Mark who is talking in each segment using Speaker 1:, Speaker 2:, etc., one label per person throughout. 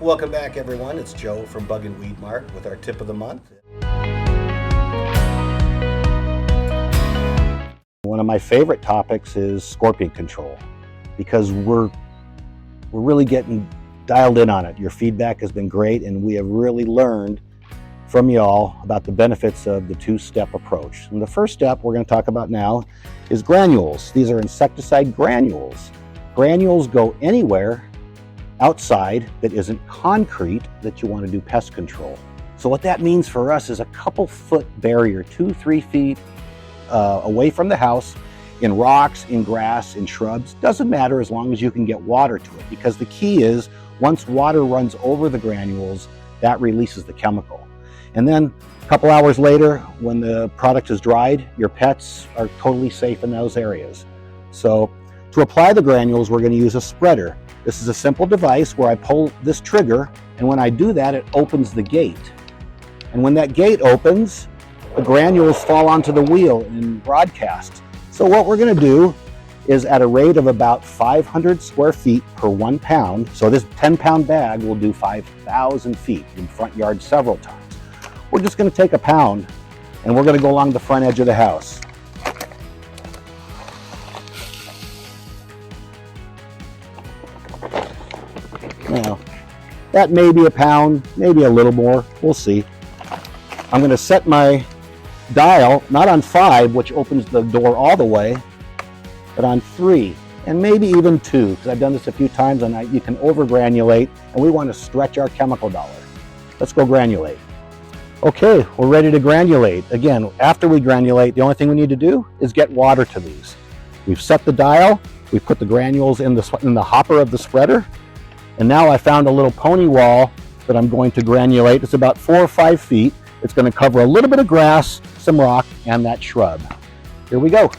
Speaker 1: Welcome back, everyone. It's Joe from Bug and Weed Mart with our tip of the month. One of my favorite topics is scorpion control because we're really getting dialed in on it. Your feedback has been great, and we have really learned from y'all about the benefits of the two-step approach. And the first step we're going to talk about now is granules. These are insecticide granules. Granules go anywhere outside that isn't concrete that you want to do pest control. So what that means for us is a couple foot barrier, 2-3 feet away from the house, in rocks, in grass, in shrubs. Doesn't matter as long as you can get water to it, because the key is once water runs over the granules, that releases the chemical. And then a couple hours later, when the product is dried, your pets are totally safe in those areas. So to apply the granules, we're going to use a spreader. This is a simple device where I pull this trigger, and when I do that, it opens the gate. And when that gate opens, the granules fall onto the wheel and broadcast. So what we're going to do is, at a rate of about 500 square feet per 1 pound, so this 10-pound bag will do 5,000 feet in front yard several times. We're just going to take a pound and we're going to go along the front edge of the house. Now, that may be a pound, maybe a little more, we'll see. I'm going to set my dial, not on 5, which opens the door all the way, but on 3, and maybe even 2, because I've done this a few times, and you can over-granulate, and we want to stretch our chemical dollar. Let's go granulate. Okay, we're ready to granulate. Again, after we granulate, the only thing we need to do is get water to these. We've set the dial, we've put the granules in the hopper of the spreader, and now I found a little pony wall that I'm going to granulate. It's about 4 or 5 feet. It's going to cover a little bit of grass, some rock, and that shrub. Here we go.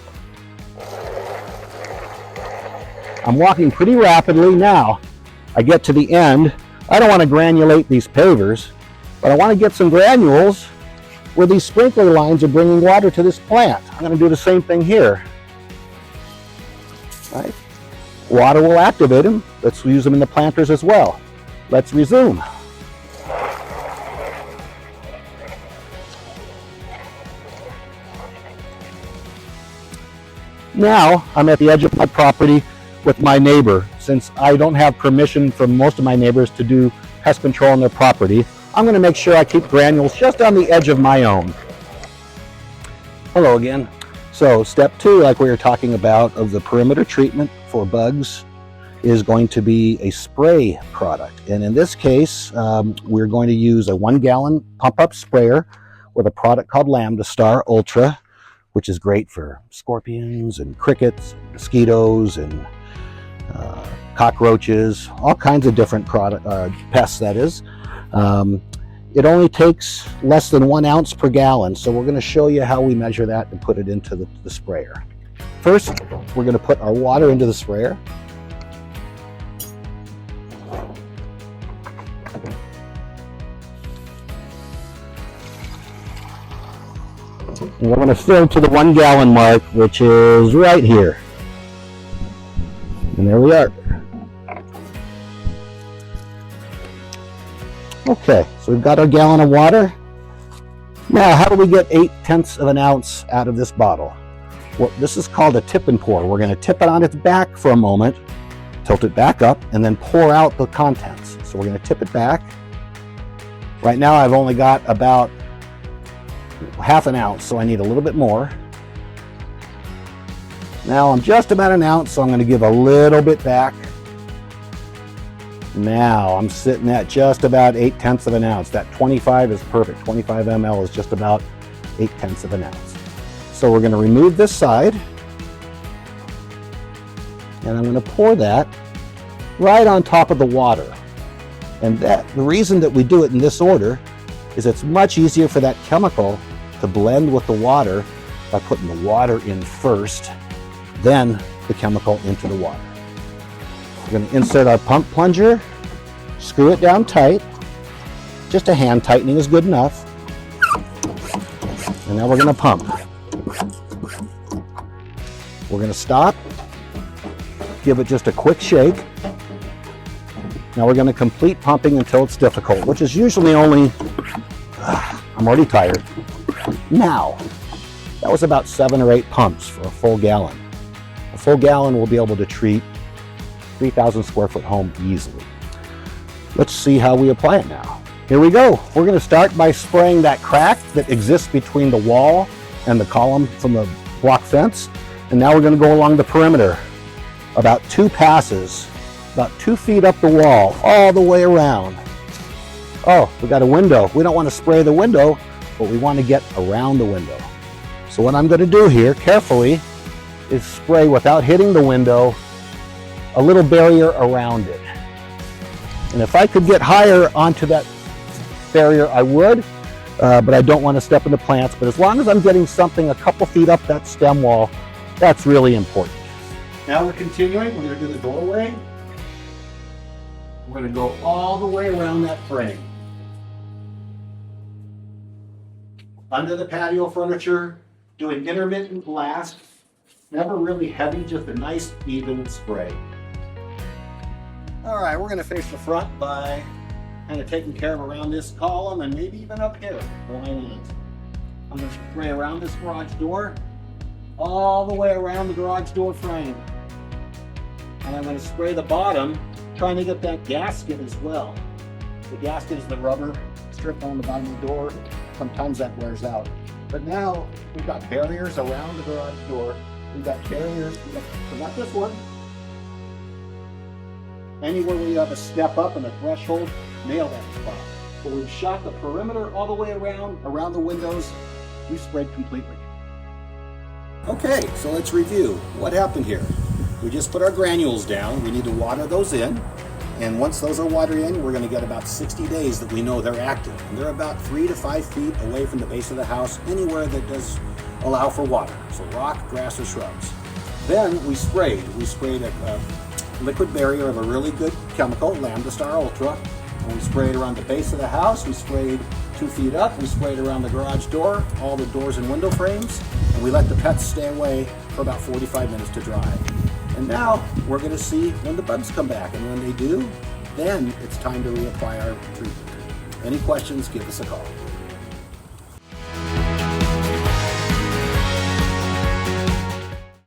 Speaker 1: I'm walking pretty rapidly now. I get to the end. I don't want to granulate these pavers, but I want to get some granules where these sprinkler lines are bringing water to this plant. I'm going to do the same thing here. All right. Water will activate them. Let's use them in the planters as well. Let's resume. Now I'm at the edge of my property with my neighbor. Since I don't have permission from most of my neighbors to do pest control on their property, I'm going to make sure I keep granules just on the edge of my own. Hello again. So step 2, like we were talking about, of the perimeter treatment for bugs is going to be a spray product. And in this case, we're going to use a 1-gallon pump-up sprayer with a product called Lambda Star Ultra, which is great for scorpions and crickets, mosquitoes, and cockroaches, all kinds of different pests, that is. It only takes less than 1 ounce per gallon, so we're going to show you how we measure that and put it into the sprayer. First, we're going to put our water into the sprayer. And we're going to fill to the 1-gallon mark, which is right here. And there we are. Okay, so we've got our gallon of water. Now, how do we get 0.8 of an ounce out of this bottle? Well, this is called a tip and pour. We're going to tip it on its back for a moment, tilt it back up, and then pour out the contents. So we're going to tip it back. Right now, I've only got about half an ounce, so I need a little bit more. Now I'm just about an ounce, so I'm going to give a little bit back. Now I'm sitting at just about 0.8 of an ounce. That 25 is perfect. 25 ml is just about 0.8 of an ounce. So we're going to remove this side, and I'm going to pour that right on top of the water. And the reason that we do it in this order is it's much easier for that chemical to blend with the water by putting the water in first, then the chemical into the water. We're going to insert our pump plunger, screw it down tight. Just a hand tightening is good enough. And now we're going to pump. We're going to stop, give it just a quick shake, Now we're going to complete pumping until it's difficult, which is usually only, I'm already tired. Now, that was about 7 or 8 pumps for a full gallon. A full gallon will be able to treat 3,000 square foot home easily. Let's see how we apply it now. Here we go. We're going to start by spraying that crack that exists between the wall and the column from the block fence. And now we're going to go along the perimeter, about 2 passes, about 2 feet up the wall, all the way around. Oh, we got a window. We don't want to spray the window, but we want to get around the window. So what I'm going to do here, carefully, is spray without hitting the window, a little barrier around it. And if I could get higher onto that barrier, I would, but I don't want to step in the plants. But as long as I'm getting something a couple feet up that stem wall, that's really important. Now we're continuing. We're going to do the doorway. We're going to go all the way around that frame. Under the patio furniture, doing intermittent blast, never really heavy, just a nice even spray. All right, we're going to face the front by kind of taking care of around this column and maybe even up here. Why not? I'm going to spray around this garage door, all the way around the garage door frame. And I'm going to spray the bottom, trying to get that gasket as well. The gasket is the rubber strip on the bottom of the door. Sometimes that wears out. But now we've got barriers around the garage door. We've got barriers, so not this one. Anywhere we have a step up and a threshold, nail that spot. But we've shot the perimeter all the way around the windows. We sprayed completely. Okay, so let's review. What happened here? We just put our granules down. We need to water those in. And once those are watered in, we're going to get about 60 days that we know they're active. And they're about 3 to 5 feet away from the base of the house, anywhere that does allow for water. So rock, grass, or shrubs. Then we sprayed. We sprayed a liquid barrier of a really good chemical, Lambda Star Ultra. And we sprayed around the base of the house. We sprayed 2 feet up. We sprayed around the garage door, all the doors and window frames. And we let the pets stay away for about 45 minutes to dry. And now we're going to see when the bugs come back. And when they do, then it's time to reapply our treatment. Any questions, give us a call.